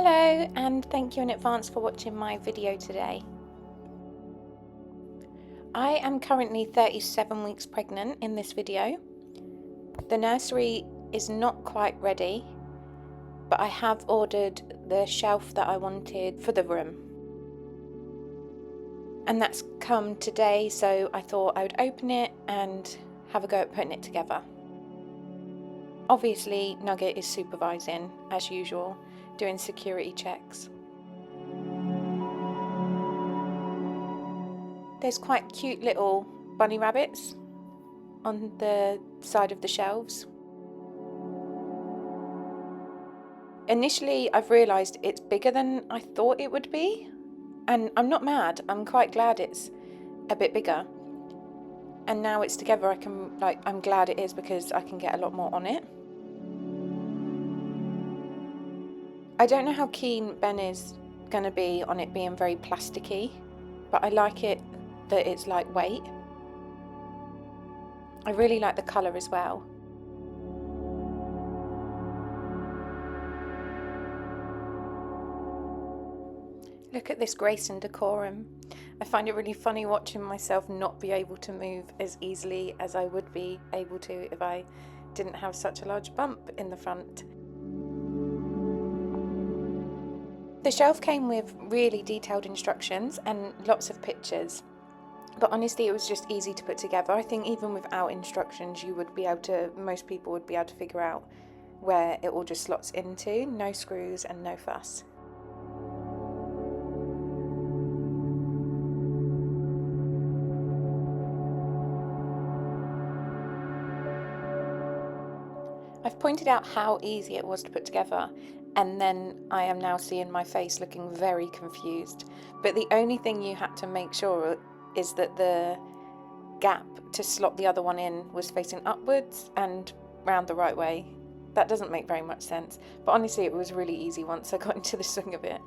Hello, and thank you in advance for watching my video today. I am currently 37 weeks pregnant in this video. The nursery is not quite ready, but I have ordered the shelf that I wanted for the room. And that's come today, so I thought I would open it and have a go at putting it together. Obviously, Nugget is supervising, as usual, doing security checks. There's quite cute little bunny rabbits on the side of the shelves. Initially, I've realised it's bigger than I thought it would be, and I'm not mad. I'm quite glad it's a bit bigger. And now it's together, I'm glad it is because I can get a lot more on it. I don't know how keen Ben is going to be on it being very plasticky, but I like it that it's lightweight. I really like the colour as well. Look at this grace and decorum. I find it really funny watching myself not be able to move as easily as I would be able to if I didn't have such a large bump in the front. The shelf came with really detailed instructions and lots of pictures, but honestly it was just easy to put together. I think even without instructions most people would be able to figure out where it all just slots into, no screws and no fuss. I've pointed out how easy it was to put together, and then I am now seeing my face looking very confused. But the only thing you had to make sure is that the gap to slot the other one in was facing upwards and round the right way. That doesn't make very much sense, but honestly it was really easy once I got into the swing of it.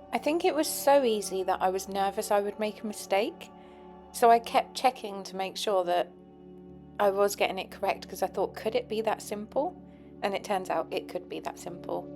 I think it was so easy that I was nervous I would make a mistake, so I kept checking to make sure that I was getting it correct because I thought, could it be that simple? And it turns out it could be that simple.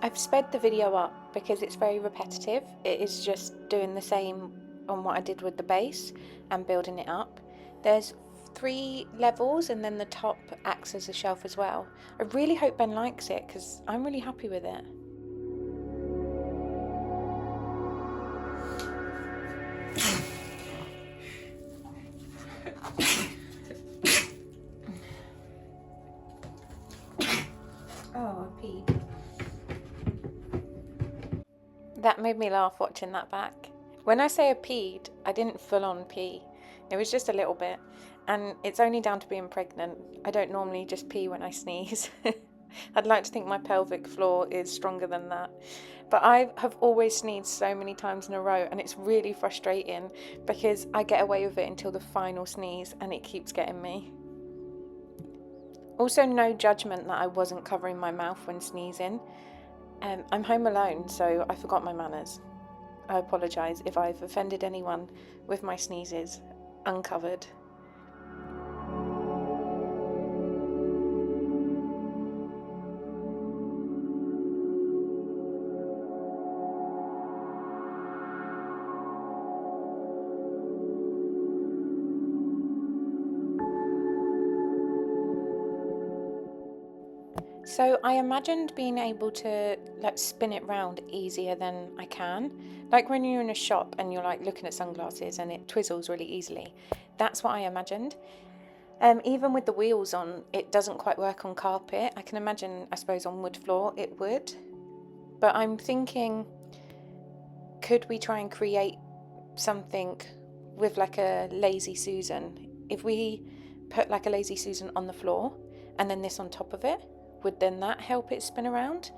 I've sped the video up because it's very repetitive. It is just doing the same on what I did with the base and building it up. There's 3 levels and then the top acts as a shelf as well. I really hope Ben likes it because I'm really happy with it. Oh, I peed. That made me laugh watching that back. When I say I peed, I didn't full on pee. It was just a little bit. And it's only down to being pregnant. I don't normally just pee when I sneeze. I'd like to think my pelvic floor is stronger than that. But I have always sneezed so many times in a row, and it's really frustrating because I get away with it until the final sneeze and it keeps getting me. Also, no judgment that I wasn't covering my mouth when sneezing. I'm home alone, so I forgot my manners. I apologise if I've offended anyone with my sneezes uncovered. So I imagined being able to spin it round easier than I can. Like when you're in a shop and you're looking at sunglasses and it twizzles really easily. That's what I imagined. Even with the wheels on, it doesn't quite work on carpet. I can imagine, I suppose, on wood floor it would. but I'm thinking, could we try and create something with like a lazy Susan? If we put like a lazy Susan on the floor and then this on top of it, would then that help it spin around?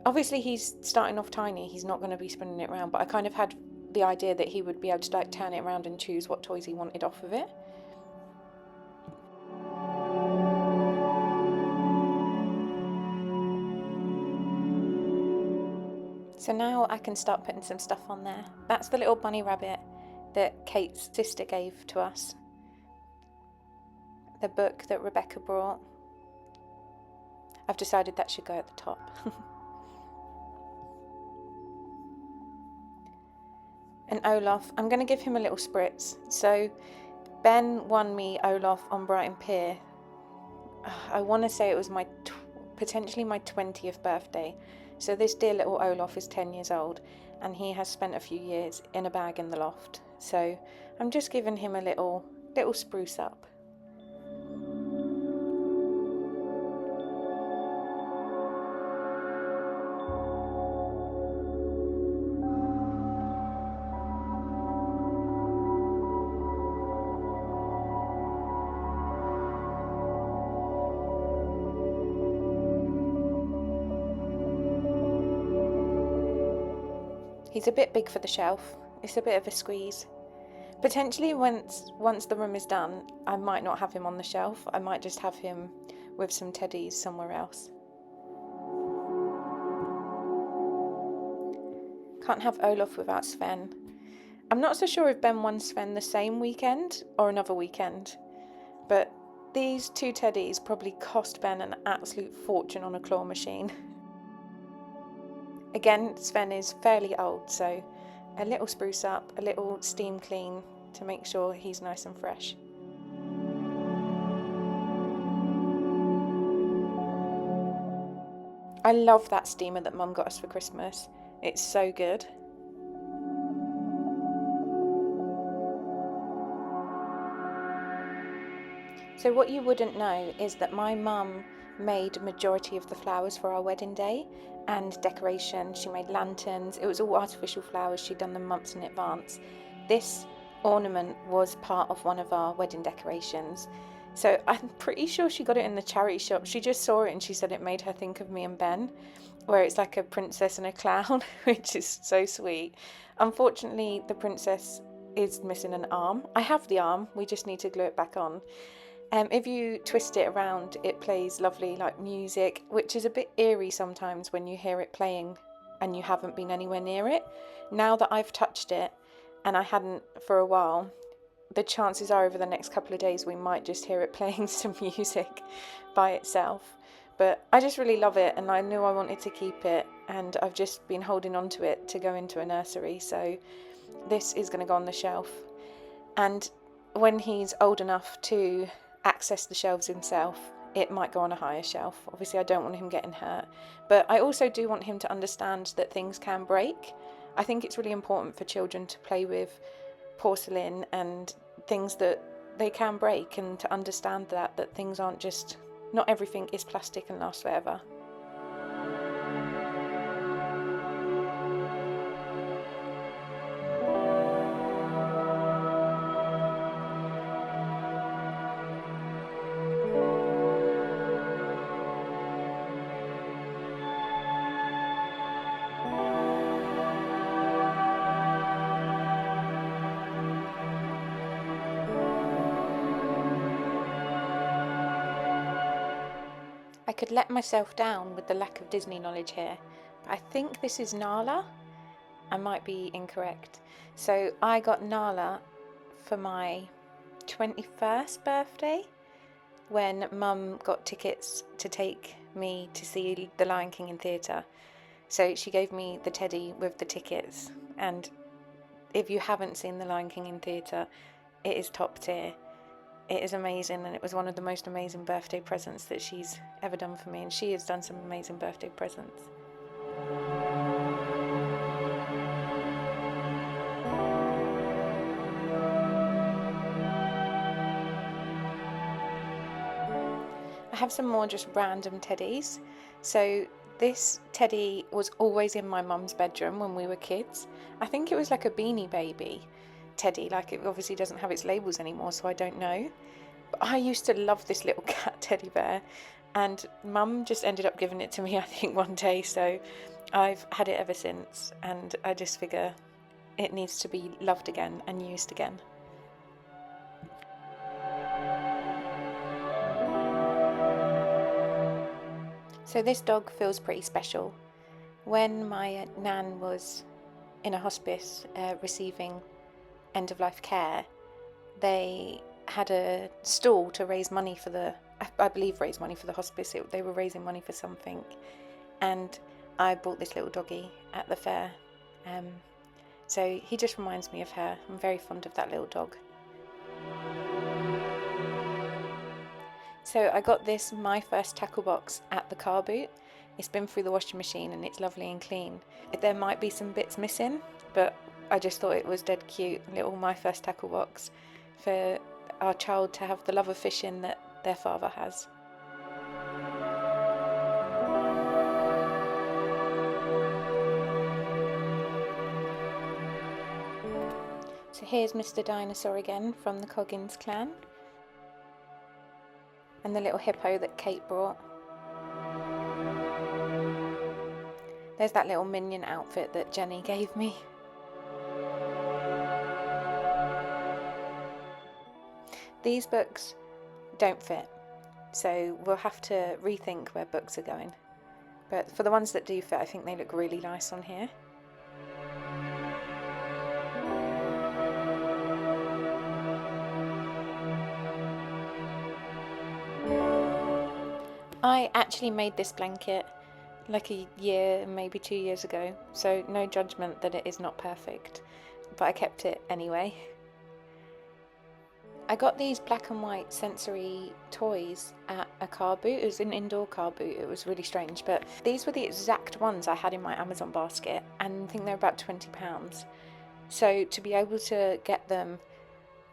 Obviously he's starting off tiny, he's not going to be spinning it around, but I kind of had the idea that he would be able to like turn it around and choose what toys he wanted off of it. So now I can start putting some stuff on there. That's the little bunny rabbit that Kate's sister gave to us. The book that Rebecca brought. I've decided that should go at the top. And Olaf, I'm going to give him a little spritz. So Ben won me Olaf on Brighton Pier. I want to say it was potentially my 20th birthday. So this dear little Olaf is 10 years old and he has spent a few years in a bag in the loft. So I'm just giving him a little spruce up. He's a bit big for the shelf. It's a bit of a squeeze. Potentially once the room is done, I might not have him on the shelf. I might just have him with some teddies somewhere else. Can't have Olaf without Sven. I'm not so sure if Ben won Sven the same weekend or another weekend, but these two teddies probably cost Ben an absolute fortune on a claw machine. Again, Sven is fairly old, so a little spruce up, a little steam clean to make sure he's nice and fresh. I love that steamer that Mum got us for Christmas. It's so good. So what you wouldn't know is that my mum made majority of the flowers for our wedding day and decoration. She made lanterns. It was all artificial flowers. She'd done them months in advance. This ornament was part of one of our wedding decorations. So I'm pretty sure she got it in the charity shop. She just saw it and she said it made her think of me and Ben, where it's like a princess and a clown, which is so sweet. Unfortunately, the princess is missing an arm. I have the arm, we just need to glue it back on. If you twist it around, it plays lovely like music, which is a bit eerie sometimes when you hear it playing and you haven't been anywhere near it. Now that I've touched it, and I hadn't for a while, the chances are over the next couple of days we might just hear it playing some music by itself. But I just really love it, and I knew I wanted to keep it, and I've just been holding on to it to go into a nursery, so this is going to go on the shelf. And when he's old enough to access the shelves himself, it might go on a higher shelf. Obviously I don't want him getting hurt, but I also do want him to understand that things can break. I think it's really important for children to play with porcelain and things that they can break, and to understand that things aren't just, not everything is plastic and lasts forever. I could let myself down with the lack of Disney knowledge here, but I think this is Nala. I might be incorrect. So I got Nala for my 21st birthday when Mum got tickets to take me to see The Lion King in theatre. So she gave me the teddy with the tickets, and if you haven't seen The Lion King in theatre, it is top tier. It is amazing, and it was one of the most amazing birthday presents that she's ever done for me, and she has done some amazing birthday presents. I have some more just random teddies. So This teddy was always in my mum's bedroom when we were kids. I think it was like a Beanie Baby teddy, like it obviously doesn't have its labels anymore, so I don't know. But I used to love this little cat teddy bear, and Mum just ended up giving it to me, I think, one day, so I've had it ever since, and I just figure it needs to be loved again and used again. So this dog feels pretty special. When my nan was in a hospice receiving end-of-life care, they had a stall to raise money for the, I believe raise money for the hospice. They were raising money for something, and I bought this little doggy at the fair. So he just reminds me of her. I'm very fond of that little dog. So I got this My First Tackle box at the car boot. It's been through the washing machine and it's lovely and clean. There might be some bits missing, but I just thought it was dead cute, little My First Tackle box for our child to have the love of fishing that their father has. So here's Mr. Dinosaur again from the Coggins clan, and the little hippo that Kate brought. There's that little minion outfit that Jenny gave me. These books don't fit, so we'll have to rethink where books are going. But for the ones that do fit, I think they look really nice on here. I actually made this blanket like a year, maybe 2 years ago, so no judgment that it is not perfect, but I kept it anyway. I got these black and white sensory toys at a car boot. It was an indoor car boot. It was really strange, but these were the exact ones I had in my Amazon basket, and I think they're about £20. So to be able to get them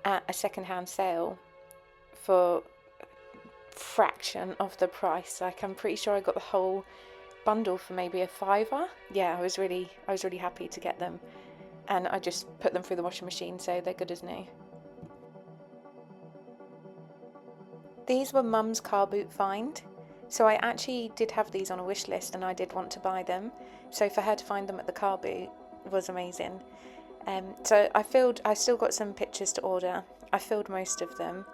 at a second-hand sale for fraction of the price, like I'm pretty sure I got the whole bundle for maybe a £5. Yeah, I was really happy to get them, and I just put them through the washing machine, so they're good as new. These were Mum's car boot find, so I actually did have these on a wish list and I did want to buy them, so for her to find them at the car boot was amazing. So I still got some pictures to order. I filled most of them.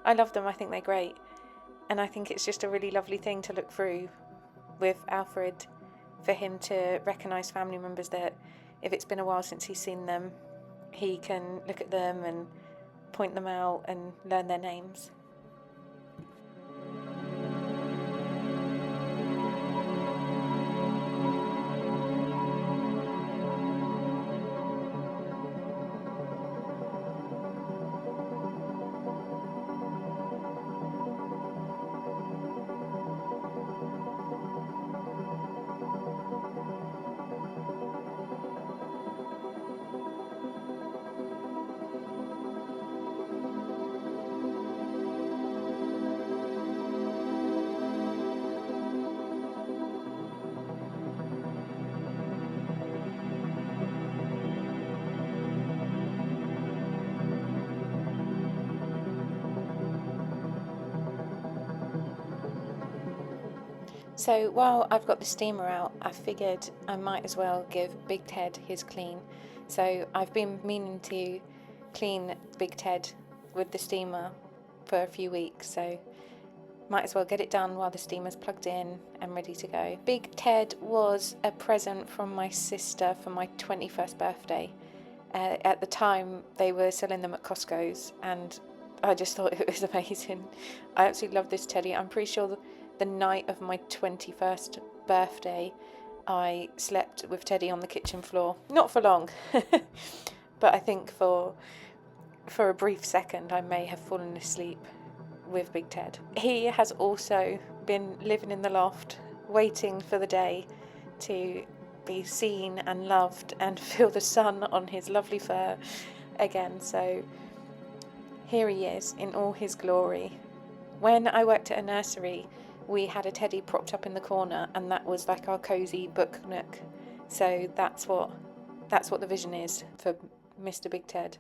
I love them, I think they're great, and I think it's just a really lovely thing to look through with Alfred, for him to recognise family members that if it's been a while since he's seen them, he can look at them and point them out and learn their names. So while I've got the steamer out, I figured I might as well give Big Ted his clean. So I've been meaning to clean Big Ted with the steamer for a few weeks, so might as well get it done while the steamer's plugged in and ready to go. Big Ted was a present from my sister for my 21st birthday. At the time, they were selling them at Costco's, and I just thought it was amazing. I absolutely love this teddy. I'm pretty sure the night of my 21st birthday, I slept with Teddy on the kitchen floor. Not for long, but I think for a brief second I may have fallen asleep with Big Ted. He has also been living in the loft, waiting for the day to be seen and loved and feel the sun on his lovely fur again. So here he is in all his glory. When I worked at a nursery, we had a teddy propped up in the corner, and that was like our cosy book nook. So that's what the vision is for Mr. Big Ted.